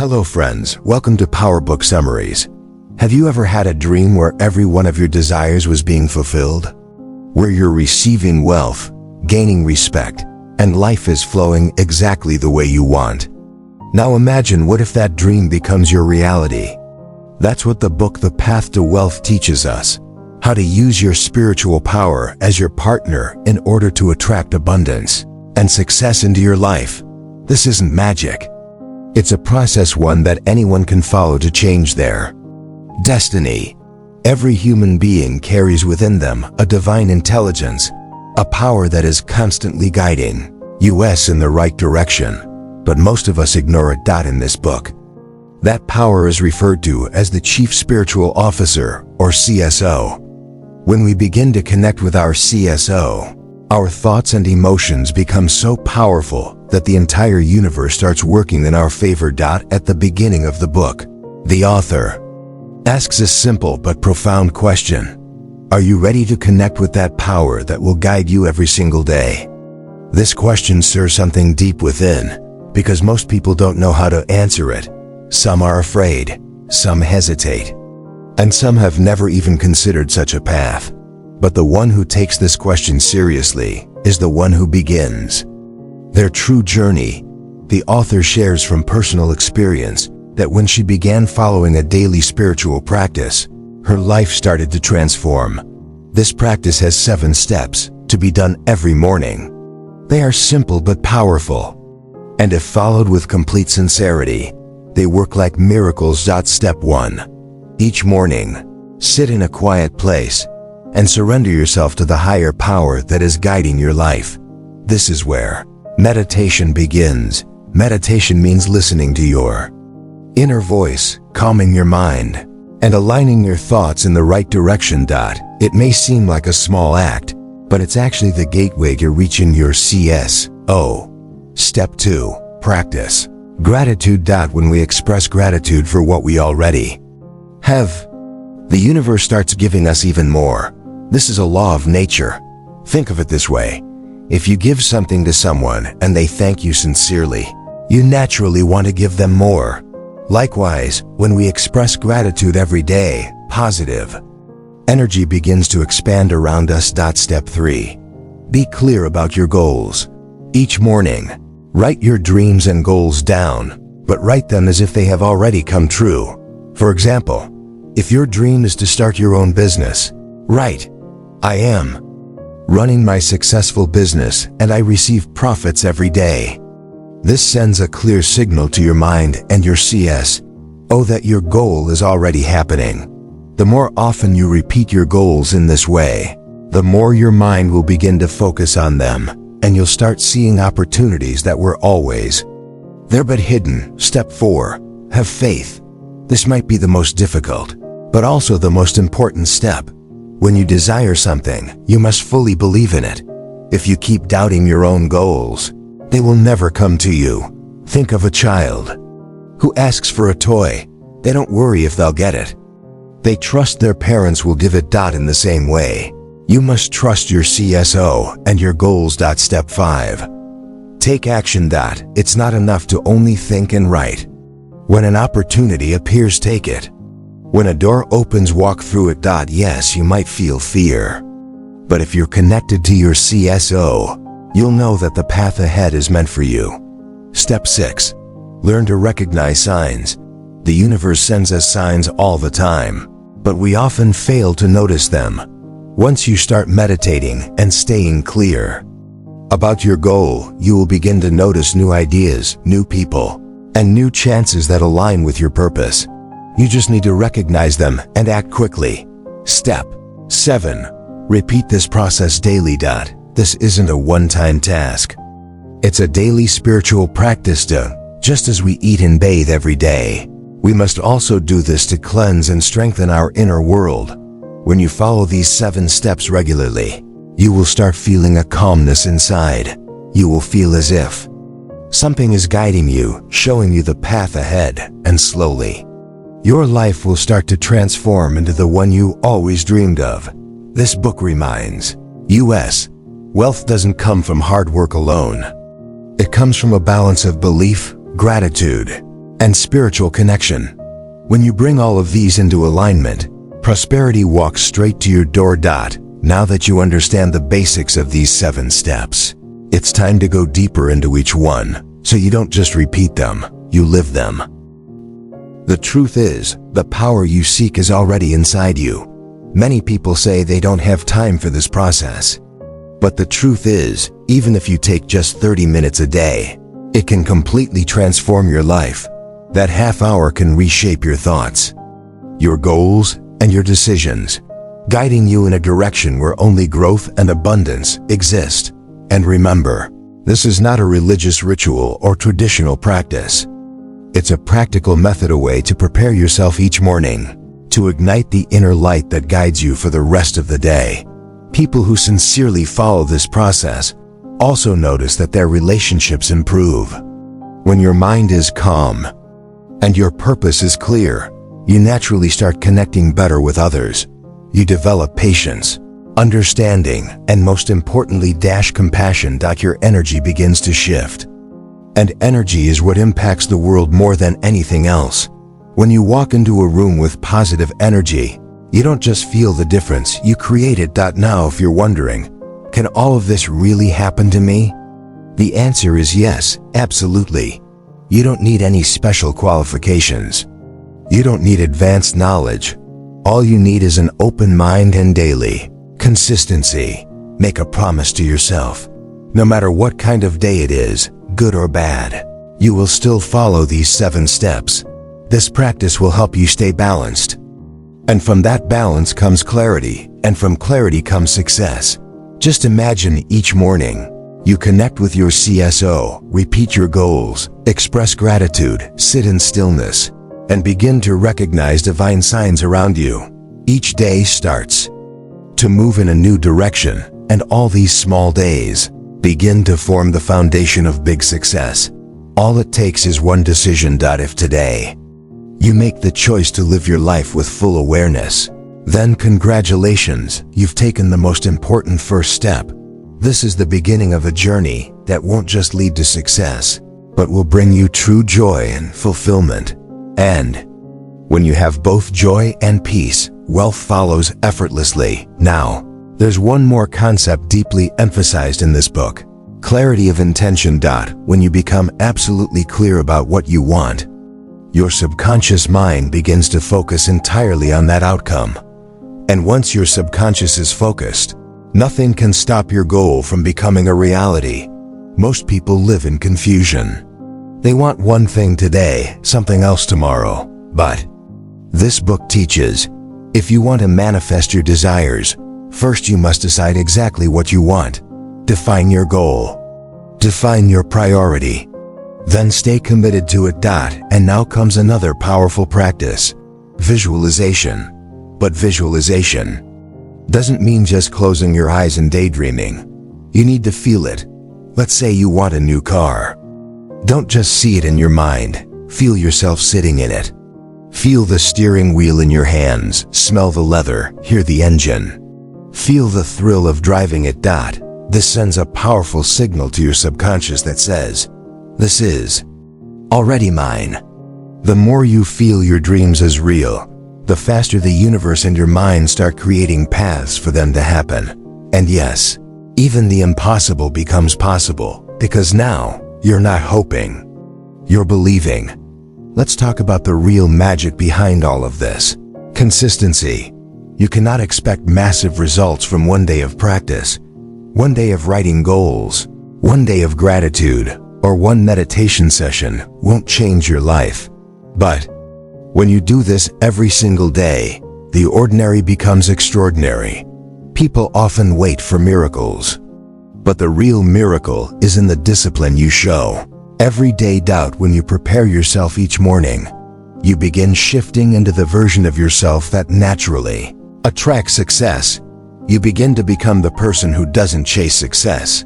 Hello friends, welcome to PowerBook Summaries. Have you ever had a dream where every one of your desires was being fulfilled? Where you're receiving wealth, gaining respect, and life is flowing exactly the way you want? Now imagine what if that dream becomes your reality? That's what the book The Path to Wealth teaches us. How to use your spiritual power as your partner in order to attract abundance and success into your life. This isn't magic. It's a process one that anyone can follow to change their destiny. Every human being carries within them a divine intelligence, a power that is constantly guiding us in the right direction, but most of us ignore it. In this book, that power is referred to as the Chief Spiritual Officer, or CSO. When we begin to connect with our CSO, our thoughts and emotions become so powerful that the entire universe starts working in our favor. At the beginning of the book, the author asks a simple but profound question. Are you ready to connect with that power that will guide you every single day? This question stirs something deep within, because most people don't know how to answer it. Some are afraid, some hesitate, and some have never even considered such a path. But the one who takes this question seriously is the one who begins their true journey. The author shares from personal experience that when she began following a daily spiritual practice, her life started to transform. This practice has 7 steps to be done every morning. They are simple but powerful, and if followed with complete sincerity, they work like miracles. Step 1. Each morning, sit in a quiet place and surrender yourself to the higher power that is guiding your life. This is where meditation begins. Meditation means listening to your inner voice, calming your mind, and aligning your thoughts in the right direction. It may seem like a small act, but it's actually the gateway to reaching your CSO. Step 2. Practice gratitude. When we express gratitude for what we already have, the universe starts giving us even more. This is a law of nature. Think of it this way. If you give something to someone and they thank you sincerely, you naturally want to give them more. Likewise, when we express gratitude every day, positive energy begins to expand around us. Step 3. Be clear about your goals. Each morning, write your dreams and goals down, but write them as if they have already come true. For example, if your dream is to start your own business, write, I am running my successful business and I receive profits every day. This sends a clear signal to your mind and your CSO that your goal is already happening. The more often you repeat your goals in this way, the more your mind will begin to focus on them, and you'll start seeing opportunities that were always there but hidden. Step 4. Have faith. This might be the most difficult, but also the most important step. When you desire something, you must fully believe in it. If you keep doubting your own goals, they will never come to you. Think of a child who asks for a toy. They don't worry if they'll get it. They trust their parents will give it. In the same way, you must trust your CSO and your goals. Step 5. Take action. It's not enough to only think and write. When an opportunity appears, take it. When a door opens, walk through it. Yes, you might feel fear, but if you're connected to your CSO, you'll know that the path ahead is meant for you. Step 6. Learn to recognize signs. The universe sends us signs all the time, but we often fail to notice them. Once you start meditating and staying clear about your goal, you will begin to notice new ideas, new people, and new chances that align with your purpose. You just need to recognize them and act quickly. Step 7. Repeat this process daily. This isn't a one-time task. It's a daily spiritual practice. Just as we eat and bathe every day, we must also do this to cleanse and strengthen our inner world. When you follow these 7 steps regularly, you will start feeling a calmness inside. You will feel as if something is guiding you, showing you the path ahead, and slowly, your life will start to transform into the one you always dreamed of. This book reminds us, wealth doesn't come from hard work alone. It comes from a balance of belief, gratitude, and spiritual connection. When you bring all of these into alignment, prosperity walks straight to your door. Now that you understand the basics of these 7 steps, it's time to go deeper into each one, so you don't just repeat them, you live them. The truth is, the power you seek is already inside you. Many people say they don't have time for this process. But the truth is, even if you take just 30 minutes a day, it can completely transform your life. That half hour can reshape your thoughts, your goals, and your decisions, guiding you in a direction where only growth and abundance exist. And remember, this is not a religious ritual or traditional practice. It's a practical method, a way to prepare yourself each morning, to ignite the inner light that guides you for the rest of the day. People who sincerely follow this process also notice that their relationships improve. When your mind is calm and your purpose is clear, you naturally start connecting better with others. You develop patience, understanding, and most importantly, compassion. Your energy begins to shift. And energy is what impacts the world more than anything else. When you walk into a room with positive energy, you don't just feel the difference, you create it. Now, if you're wondering, can all of this really happen to me? The answer is yes, absolutely. You don't need any special qualifications. You don't need advanced knowledge. All you need is an open mind and daily consistency. Make a promise to yourself. No matter what kind of day it is, good or bad, you will still follow these 7 steps. This practice will help you stay balanced. And from that balance comes clarity, and from clarity comes success. Just imagine each morning, you connect with your CSO, repeat your goals, express gratitude, sit in stillness, and begin to recognize divine signs around you. Each day starts to move in a new direction, and all these small days begin to form the foundation of big success. All it takes is one decision. If today you make the choice to live your life with full awareness, then congratulations, you've taken the most important first step. This is the beginning of a journey that won't just lead to success, but will bring you true joy and fulfillment. And when you have both joy and peace, wealth follows effortlessly. Now, there's one more concept deeply emphasized in this book: clarity of intention. When you become absolutely clear about what you want, your subconscious mind begins to focus entirely on that outcome. And once your subconscious is focused, nothing can stop your goal from becoming a reality. Most people live in confusion. They want one thing today, something else tomorrow. But this book teaches, if you want to manifest your desires, first you must decide exactly what you want. Define your goal. Define your priority. Then stay committed to it. And now comes another powerful practice: visualization. But visualization doesn't mean just closing your eyes and daydreaming. You need to feel it. Let's say you want a new car. Don't just see it in your mind. Feel yourself sitting in it. Feel the steering wheel in your hands, smell the leather, hear the engine. Feel the thrill of driving it. This sends a powerful signal to your subconscious that says, this is already mine. The more you feel your dreams as real, the faster the universe and your mind start creating paths for them to happen. And yes, even the impossible becomes possible, because now you're not hoping, you're believing. Let's talk about the real magic behind all of this: consistency. You cannot expect massive results from one day of practice, one day of writing goals, one day of gratitude, or one meditation session won't change your life. But when you do this every single day, the ordinary becomes extraordinary. People often wait for miracles, but the real miracle is in the discipline you show every day. When you prepare yourself each morning, you begin shifting into the version of yourself that naturally attracts success. You begin to become the person who doesn't chase success,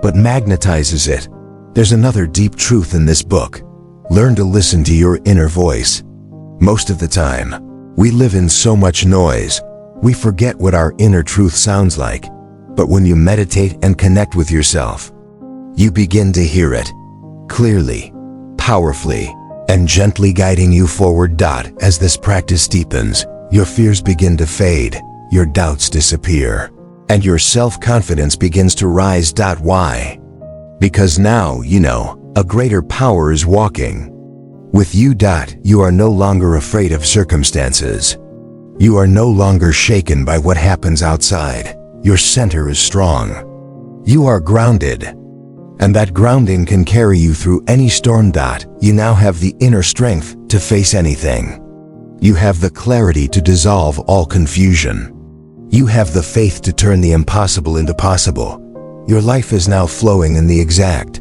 but magnetizes it. There's another deep truth in this book: learn to listen to your inner voice. Most of the time, we live in so much noise, we forget what our inner truth sounds like. But when you meditate and connect with yourself, you begin to hear it clearly, powerfully, and gently guiding you forward. As this practice deepens, your fears begin to fade, your doubts disappear, and your self-confidence begins to rise. Why? Because now you know a greater power is walking with you. You are no longer afraid of circumstances. You are no longer shaken by what happens outside. Your center is strong. You are grounded, and that grounding can carry you through any storm. You now have the inner strength to face anything. You have the clarity to dissolve all confusion. You have the faith to turn the impossible into possible. Your life is now flowing in the exact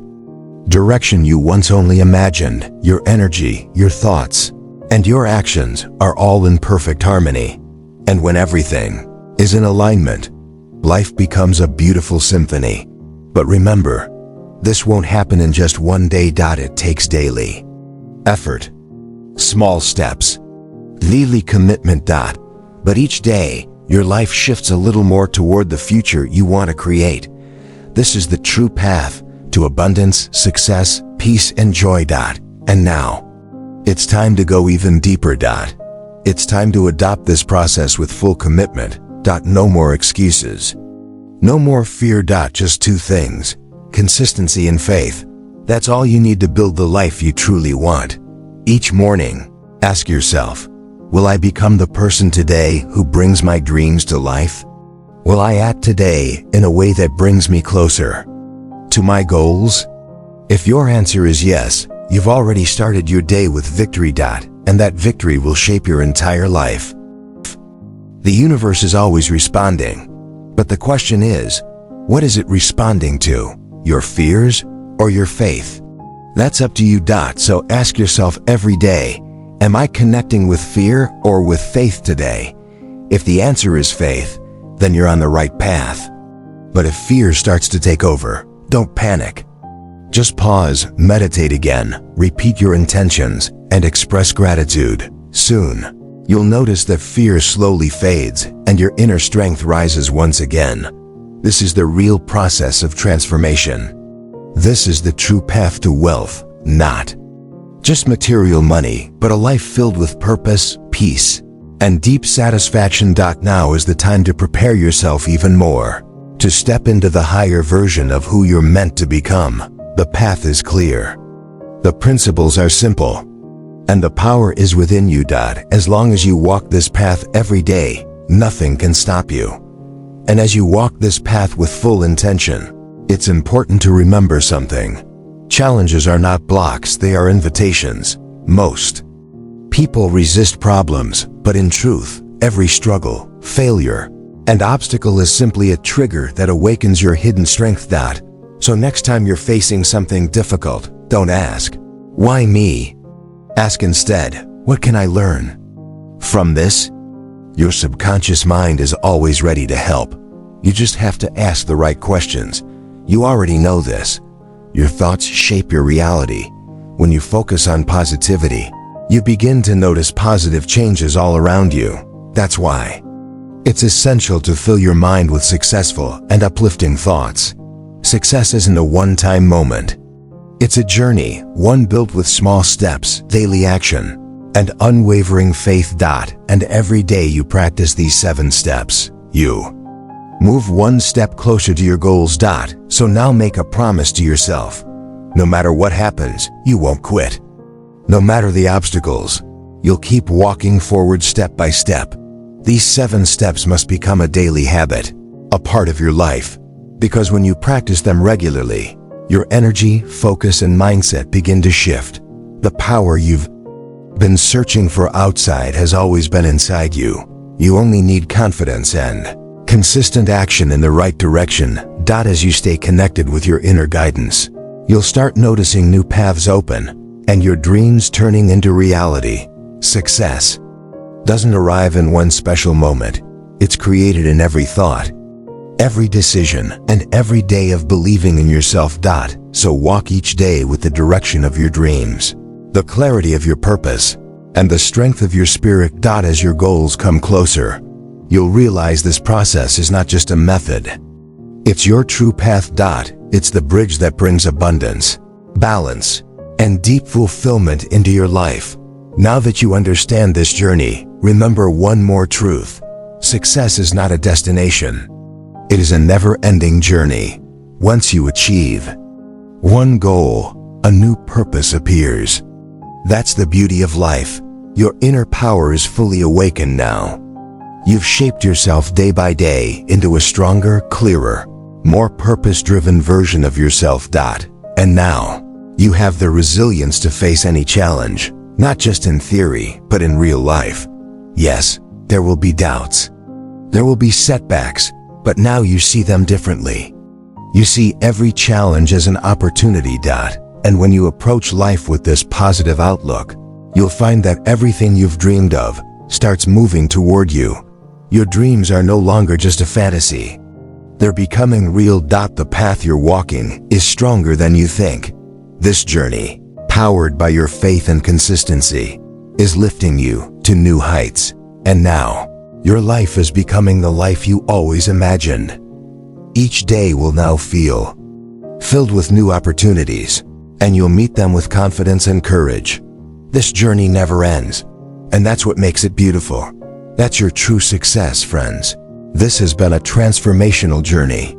direction you once only imagined. Your energy, your thoughts, and your actions are all in perfect harmony. And when everything is in alignment, life becomes a beautiful symphony. But remember, this won't happen in just one day. It takes daily effort, small steps, daily commitment. But each day, your life shifts a little more toward the future you want to create. This is the true path to abundance, success, peace, and joy. And now, it's time to go even deeper. It's time to adopt this process with full commitment. No more excuses. No more fear. Just two things: consistency and faith. That's all you need to build the life you truly want. Each morning, ask yourself, will I become the person today who brings my dreams to life? Will I act today in a way that brings me closer to my goals? If your answer is yes, you've already started your day with victory. And that victory will shape your entire life. The universe is always responding, but the question is, what is it responding to? Your fears or your faith? That's up to you. So ask yourself every day, am I connecting with fear or with faith today? If the answer is faith, then you're on the right path. But if fear starts to take over, don't panic. Just pause, meditate again, repeat your intentions, and express gratitude. Soon, you'll notice that fear slowly fades and your inner strength rises once again. This is the real process of transformation. This is the true path to wealth, not just material money, but a life filled with purpose, peace, and deep satisfaction. Now is the time to prepare yourself even more, to step into the higher version of who you're meant to become. The path is clear. The principles are simple, and the power is within you. As long as you walk this path every day, nothing can stop you. And as you walk this path with full intention, it's important to remember something. Challenges are not blocks, they are invitations. Most people resist problems, but in truth, every struggle, failure, and obstacle is simply a trigger that awakens your hidden strength. So next time you're facing something difficult, don't ask, why me? Ask instead, what can I learn from this? Your subconscious mind is always ready to help. You just have to ask the right questions. You already know this. Your thoughts shape your reality. When you focus on positivity, you begin to notice positive changes all around you. That's why it's essential to fill your mind with successful and uplifting thoughts. Success isn't a one-time moment. It's a journey, one built with small steps, daily action, and unwavering faith. And every day you practice these 7 steps, you move one step closer to your goals. So now make a promise to yourself. No matter what happens, you won't quit. No matter the obstacles, you'll keep walking forward step by step. These 7 steps must become a daily habit, a part of your life. Because when you practice them regularly, your energy, focus, and mindset begin to shift. The power you've been searching for outside has always been inside you. You only need confidence and consistent action in the right direction. As you stay connected with your inner guidance, you'll start noticing new paths open and your dreams turning into reality. Success doesn't arrive in one special moment. It's created in every thought, every decision, and every day of believing in yourself. So walk each day with the direction of your dreams, the clarity of your purpose, and the strength of your spirit. As your goals come closer, you'll realize this process is not just a method. It's your true path. It's the bridge that brings abundance, balance, and deep fulfillment into your life. Now that you understand this journey, remember one more truth. Success is not a destination. It is a never-ending journey. Once you achieve one goal, a new purpose appears. That's the beauty of life. Your inner power is fully awakened now. You've shaped yourself day by day into a stronger, clearer, more purpose-driven version of yourself. And now, you have the resilience to face any challenge, not just in theory, but in real life. Yes, there will be doubts. There will be setbacks, but now you see them differently. You see every challenge as an opportunity. And when you approach life with this positive outlook, you'll find that everything you've dreamed of starts moving toward you. Your dreams are no longer just a fantasy. They're becoming real. The path you're walking is stronger than you think. This journey, powered by your faith and consistency, is lifting you to new heights. And now, your life is becoming the life you always imagined. Each day will now feel filled with new opportunities, and you'll meet them with confidence and courage. This journey never ends, and that's what makes it beautiful. That's your true success, friends. This has been a transformational journey,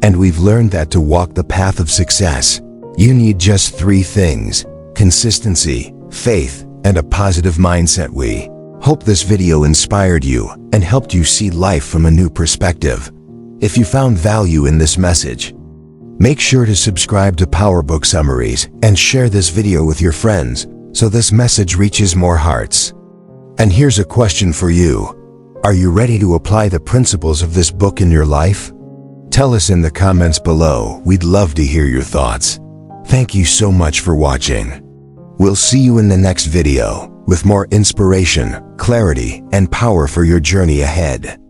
and we've learned that to walk the path of success, you need just 3 things: consistency, faith, and a positive mindset. We hope this video inspired you and helped you see life from a new perspective. If you found value in this message, make sure to subscribe to PowerBook Summaries and share this video with your friends so this message reaches more hearts. And here's a question for you. Are you ready to apply the principles of this book in your life? Tell us in the comments below. We'd love to hear your thoughts. Thank you so much for watching. We'll see you in the next video with more inspiration, clarity, and power for your journey ahead.